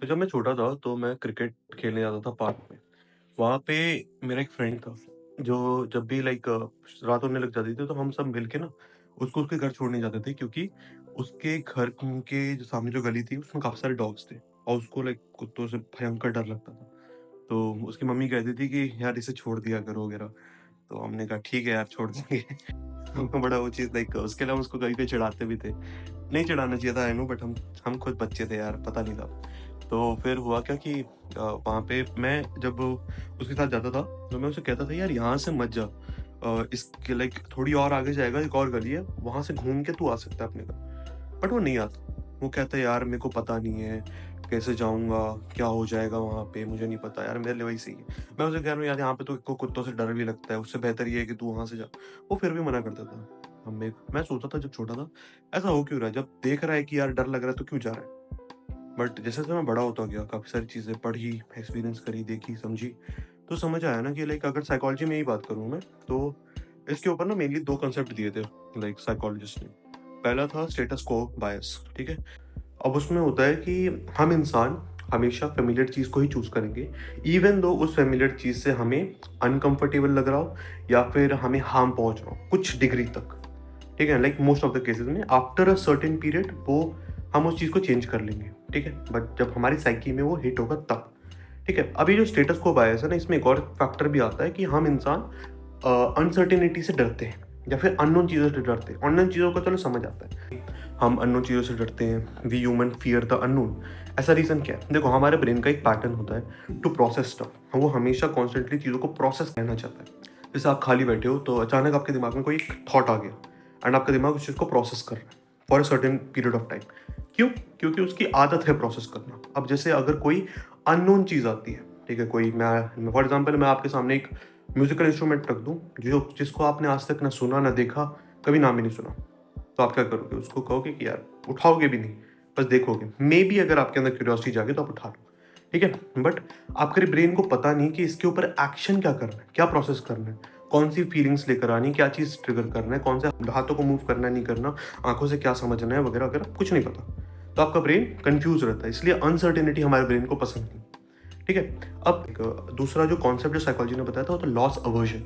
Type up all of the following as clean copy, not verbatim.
तो जब मैं छोटा था तो मैं क्रिकेट खेलने जाता था पार्क में। वहाँ पे मेरा एक फ्रेंड था जो जब भी रात होने लग जाती थी तो हम सब मिल के ना उसको उसके घर छोड़ने जाते थे क्योंकि उसके घर के जो सामने जो गली थी उसमें काफ़ी सारे डॉग्स थे और उसको कुत्तों से भयंकर डर लगता था। तो उसकी मम्मी कहती थी कि यार इसे छोड़ दिया करो वगैरह। तो हमने कहा ठीक है यार छोड़ देंगे। हमको बड़ा वो चीज़ उसके लिए हम उसको कभी-कभी चिढ़ाते भी थे। नहीं चिढ़ाना चाहिए था आई नो बट हम खुद बच्चे थे यार, पता नहीं था। तो फिर हुआ क्या कि वहाँ पे मैं जब उसके साथ जाता था, तो मैं उसे कहता था यार यहाँ से मत जा। इसके थोड़ी और आगे जाएगा एक और गली है, वहाँ से घूम के तू आ सकता है अपने घर। बट वो नहीं आता। वो कहता है यार मेरे को पता नहीं है, कैसे जाऊँगा, क्या हो जाएगा वहाँ पे मुझे नहीं पता यार, मेरे लिए वही सही है। मैं उसे कह रहा हूँ यार यहाँ पे तो को कुत्तों से डर भी लगता है, उससे बेहतर ये है कि तू वहाँ से जा। वो फिर भी मना करता था। मैं सोचता था जब छोटा था, ऐसा हो क्यों रहा है? जब देख रहा है कि यार डर लग रहा है तो क्यों जा रहा है? बट जैसे-जैसे मैं बड़ा होता गया, काफ़ी सारी चीज़ें पढ़ी, एक्सपीरियंस करी, देखी, समझी, तो समझ आया ना कि अगर साइकोलॉजी में ही बात करूँ मैं, तो इसके ऊपर ना मेनली 2 कांसेप्ट दिए थे साइकोलॉजिस्ट ने। पहला था स्टेटस क्वो बायस, ठीक है? अब उसमें होता है कि हम इंसान हमेशा फ़ैमिलियर चीज़ को ही चूज़ करेंगे, इवन दो उस फ़ैमिलियर चीज़ से हमें अनकम्फ़र्टेबल लग रहा हो या फिर हमें हार्म पहुँच रहा हो, कुछ डिग्री तक। ठीक है? मोस्ट ऑफ द केसेज़ में आफ्टर अ सर्टेन पीरियड वो हम उस चीज़ को चेंज कर लेंगे, ठीक है? बट जब हमारी साइकी में वो हिट होगा तब, ठीक है? अभी जो स्टेटस क्वो बायस है ना, इसमें एक और फैक्टर भी आता है कि हम इंसान अनसर्टेनिटी से डरते हैं या फिर अननोन चीज़ों से डरते हैं। अननोन चीज़ों का चलो समझ आता है। हम अननोन चीज़ों से डरते हैं, we human fear the unknown. ऐसा रीज़न क्या है? देखो हमारे ब्रेन का एक पैटर्न होता है टू प्रोसेस स्टफ। वो हमेशा कॉन्स्टेंटली चीज़ों को प्रोसेस करना चाहता है। जैसे आप खाली बैठे हो तो अचानक आपके दिमाग में कोई एक थॉट आ गया एंड आपका दिमाग उस चीज़ को प्रोसेस कर रहा है for a certain period of time. क्यों? क्योंकि उसकी आदत है प्रोसेस करना। अब जैसे अगर कोई अननोन चीज़ आती है, ठीक है? कोई मैं फॉर एग्ज़ाम्पल मैं आपके सामने एक म्यूज़िकल इंस्ट्रूमेंट रख दूँ, जिसको आपने आज तक ना सुना, ना देखा, कभी नाम ही नहीं सुना। तो आप क्या करोगे? उसको कहोगे कि यार उठाओगे भी नहीं, बस देखोगे। मेबी अगर आपके अंदर क्यूरियोसिटी जागे तो आप उठा लो, ठीक है? बट आपके ब्रेन को पता नहीं कि इसके ऊपर एक्शन क्या करना है, क्या प्रोसेस करना है, कौन-सी फीलिंग्स लेकर आनी है, क्या चीज़ ट्रिगर करना है, कौन से हाथों को मूव करना है, नहीं करना, आँखों से क्या समझना है वगैरह-वगैरह, कुछ नहीं पता। तो आपका ब्रेन कन्फ्यूज़ रहता है, इसलिए अनसर्टेनिटी हमारे ब्रेन को पसंद नहीं, ठीक है? अब दूसरा जो कॉन्सेप्ट जो साइकोलॉजी ने बताया था वो था लॉस अवर्जन।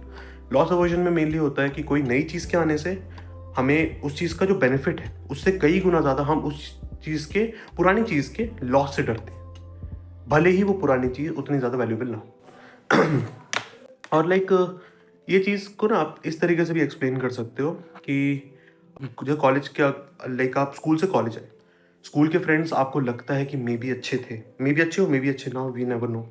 लॉस अवर्जन में मेनली होता है कि कोई नई चीज़ के आने से हमें उस चीज़ का जो बेनिफिट है, उससे कई गुना ज़्यादा हम उस चीज़ के पुरानी चीज़ के लॉस से डरते हैं। भले ही वो पुरानी चीज़ उतनी ज़्यादा वैल्यूएबल ना हो। और ये चीज़ को ना आप इस तरीके से भी एक्सप्लेन कर सकते हो कि जो कॉलेज का आप स्कूल से कॉलेज आए। स्कूल के फ्रेंड्स आपको लगता है कि मेबी अच्छे थे। मेबी अच्छे हो, मेबी अच्छे ना हो, वी नेवर नो।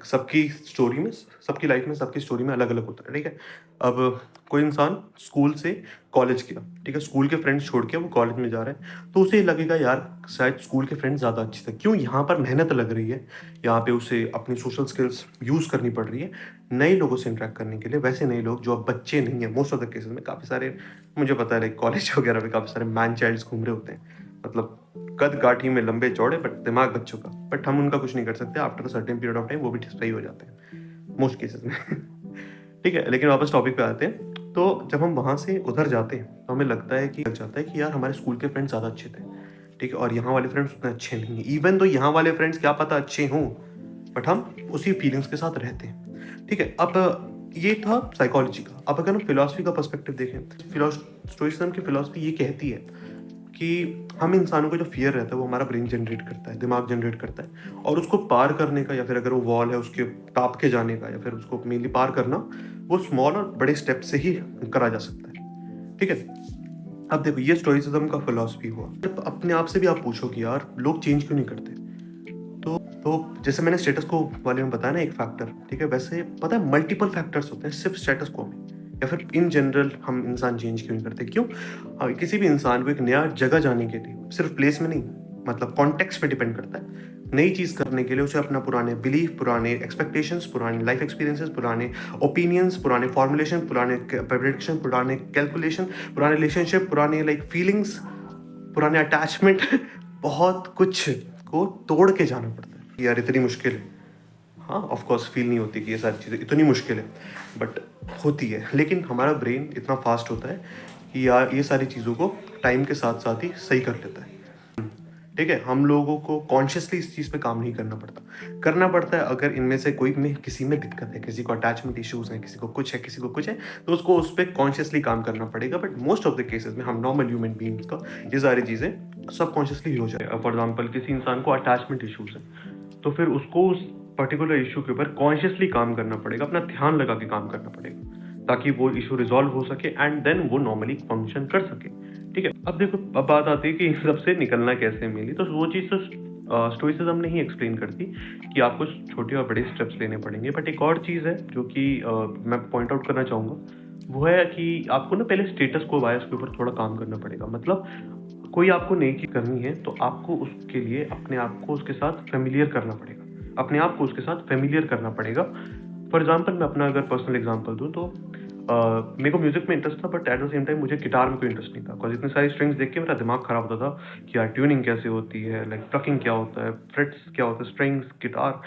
सबकी स्टोरी में सबकी लाइफ़ में सबकी स्टोरी में अलग-अलग होता है, ठीक है? अब कोई इंसान स्कूल से कॉलेज गया, ठीक है? स्कूल के फ्रेंड्स छोड़ के वो कॉलेज में जा रहा है, तो उसे लगेगा यार शायद स्कूल के फ्रेंड्स ज़्यादा अच्छे थे। क्यों? यहाँ पर मेहनत लग रही है, यहाँ पे उसे अपनी सोशल स्किल्स यूज़ करनी पड़ रही है, नए लोगों से इंटरैक्ट करने के लिए। वैसे नए लोग जो अब बच्चे नहीं हैं, मोस्ट ऑफ द केसेज़ में काफ़ी सारे मुझे पता है कॉलेज वगैरह में काफ़ी सारे मैन चाइल्ड्स घूम रहे होते हैं। मतलब कद-काठी में लंबे-चौड़े बट दिमाग बच्चों का। बट हम उनका कुछ नहीं कर सकते, after a certain period of time वो भी सही हो जाते हैं, मोस्ट केसेज़ में। ठीक है, लेकिन वापस टॉपिक पे आते हैं। तो जब हम वहाँ से उधर जाते हैं, तो हमें लग जाता है कि यार हमारे स्कूल के फ्रेंड्स ज़्यादा अच्छे थे, ठीक है? और यहाँ वाले फ्रेंड्स उतने अच्छे नहीं हैं। इवन दो यहाँ वाले फ्रेंड्स क्या पता अच्छे हों, बट हम उसी फीलिंग्स के साथ रहते हैं, ठीक है? अब ये था साइकोलॉजी का। अब अगर हम फिलॉसफी का पर्सपेक्टिव देखें, स्टोइसिज्म की फिलॉसफी ये कहती है कि हम इंसानों को जो फ़ियर रहता है वो हमारा ब्रेन जनरेट करता है, दिमाग जनरेट करता है और उसको पार करने का या फिर अगर वो वॉल है उसके टाप के जाने का या फिर उसको मेनली पार करना, वो स्मॉल और बड़े स्टेप से ही करा जा सकता है, ठीक है? अब देखो ये स्टोइसिज्म का फिलॉसफी हुआ। जब अपने आप से भी आप पूछो कि यार लोग चेंज क्यों नहीं करते? तो जैसे मैंने स्टेटस को वाले में बताया ना एक फैक्टर, ठीक है? वैसे पता है मल्टीपल फैक्टर्स होते हैं सिर्फ स्टेटस को में या फिर इन जनरल हम इंसान चेंज क्यों नहीं करते? क्यों? किसी भी इंसान को एक नया जगह जाने के लिए सिर्फ प्लेस में नहीं, मतलब कॉन्टेक्स्ट पे डिपेंड करता है। नई चीज़ करने के लिए उसे अपना पुराने बिलीफ, पुराने एक्सपेक्टेशंस, पुराने लाइफ एक्सपीरियंसेस, पुराने ओपिनियंस, पुराने फॉर्मुलेशन, पुराने प्रेडिक्शन, पुराने कैलकुलेशन, पुराने रिलेशनशिप, पुराने फीलिंग्स, पुराने अटैचमेंट बहुत कुछ को तोड़ के जाना पड़ता है कि यार इतनी मुश्किल है। हाँ, ऑफ कोर्स फ़ील नहीं होती कि ये सारी चीज़ें इतनी मुश्किल है, बट होती है। लेकिन हमारा ब्रेन इतना फ़ास्ट होता है कि यार ये सारी चीज़ों को टाइम के साथ-साथ ही सही कर लेता है। ठीक है? हम लोगों को कॉन्शियसली इस चीज़ पे काम नहीं करना पड़ता। करना पड़ता है अगर इनमें से कोई में किसी में दिक्कत है, किसी को अटैचमेंट इश्यूज़ हैं, किसी को कुछ है, किसी को कुछ है, तो उसको उस पे कॉन्शियसली काम करना पड़ेगा। But most of the cases में हम नॉर्मल ह्यूमन बीइंग्स का ये सारी चीज़ें सबकॉन्शियसली हो जाए। फॉर एग्ज़ाम्पल किसी इंसान को अटैचमेंट इश्यूज़ हैं, तो फिर उसको उस पर्टिकुलर इश्यू के ऊपर कॉन्शियसली काम करना पड़ेगा, अपना ध्यान लगा के काम करना पड़ेगा, ताकि वो इश्यू रिज़ॉल्व हो सके एंड देन वो नॉर्मली फंक्शन कर सके। ठीक है? अब देखो, अब बात आती है कि इन सब से निकलना कैसे है मेनली, तो वो चीज़ तो स्टोइसिज़्म नहीं एक्सप्लेन करती कि आपको छोटे और बड़े स्टेप्स लेने पड़ेंगे। बट एक और चीज़ है जो कि मैं पॉइंट आउट करना चाहूँगा, वो है कि आपको ना पहले स्टेटस क्वो बायस के ऊपर थोड़ा काम करना पड़ेगा। मतलब कोई आपको नई चीज़ करनी है, तो आपको उसके लिए अपने आप को उसके साथ फ़ैमिलियर करना पड़ेगा। अपने आप को उसके साथ फ़ैमिलियर करना पड़ेगा। फॉर एग्ज़ाम्पल मैं अपना अगर पर्सनल एग्ज़ाम्पल दूँ तो मेरे को म्यूज़िक में इंटरेस्ट था, but at the same time मुझे गिटार में कोई इंटरेस्ट नहीं था। बिकॉज़ इतने सारे स्ट्रिंग्स देख के मेरा दिमाग ख़राब होता था कि यार ट्यूनिंग कैसे होती है, लाइक प्लकिंग क्या होता है, फ्रेट्स क्या होता है, स्ट्रिंग्स, गिटार,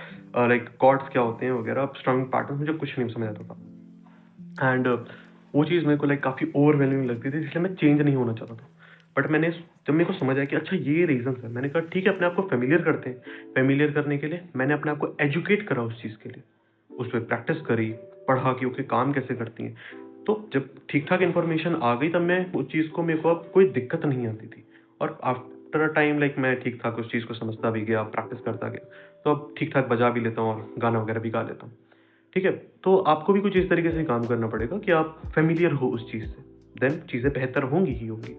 लाइक कॉर्ड्स क्या होते हैं वगैरह, स्ट्रमिंग पैटर्न, मुझे कुछ नहीं समझ आता था। एंड वो चीज़ मेरे को लाइक काफ़ी ओवरवेलमिंग लगती थी, इसलिए मैं चेंज नहीं होना चाहता था। बट मैंने जब मेरे को समझ आया कि अच्छा ये रीज़न्स है, मैंने कहा ठीक है, अपने आप को फ़ैमिलियर करते हैं। फ़ैमिलियर करने के लिए मैंने अपने आप को एजुकेट करा उस चीज़ के लिए। उस पे प्रैक्टिस करी, पढ़ा कि ओके काम कैसे करती हैं। तो जब ठीक-ठाक इन्फॉर्मेशन आ गई, तब मैं उस चीज़ को, मेरे को अब कोई दिक्कत नहीं आती थी। और आफ्टर अ टाइम लाइक मैं ठीक-ठाक उस चीज़ को समझता भी गया, प्रैक्टिस करता गया। तो अब ठीक-ठाक बजा भी लेता हूँ और गाना वगैरह भी गा लेता हूँ। ठीक है? तो आपको भी कुछ इस तरीके से काम करना पड़ेगा कि आप फ़ैमिलियर हो उस चीज़ से, देन चीज़ें बेहतर होंगी ही होंगी।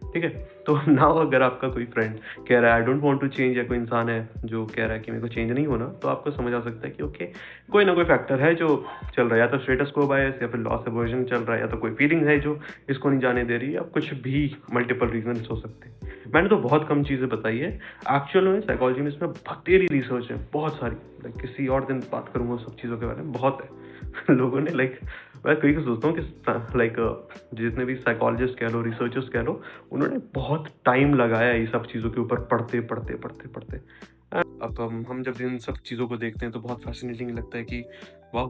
ठीक है? तो नाउ अगर आपका कोई फ्रेंड कह रहा है I don't want to change, या कोई इंसान है जो कह रहा है कि मेरे को चेंज नहीं होना, तो आपको समझ आ सकता है कि ओके, कोई ना कोई फैक्टर है जो चल रहा है, या तो स्टेटस क्वो बायस, या फिर लॉस अवर्जन चल रहा है, या तो कोई फीलिंग है जो इसको नहीं जाने दे रही है, या कुछ भी मल्टीपल रीजंस हो सकते हैं। मैंने तो बहुत कम चीज़ें बताई है। एक्चुअल में साइकोलॉजी में इसमें बतेरी रिसर्च है, बहुत सारी। लाइक किसी और दिन बात करूँगा सब चीज़ों के बारे में, बहुत है। लोगों ने लाइक, मैं कभी कभी सोचता हूँ कि लाइक जितने भी साइकोलॉजिस्ट कह लो, रिसर्चर्स कह लो, उन्होंने बहुत टाइम लगाया ये सब चीज़ों के ऊपर, पढ़ते पढ़ते पढ़ते पढ़ते। अब हम जब इन सब चीज़ों को देखते हैं तो बहुत फैसिनेटिंग लगता है कि वाह,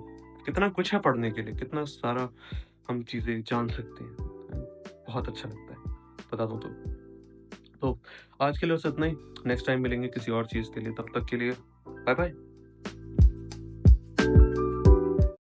कितना कुछ है पढ़ने के लिए, कितना सारा हम चीज़ें जान सकते हैं। बहुत अच्छा लगता है, बता दूँ तो आज के लिए बस इतना ही। नेक्स्ट टाइम मिलेंगे किसी और चीज़ के लिए, तब तक के लिए बाय बाय।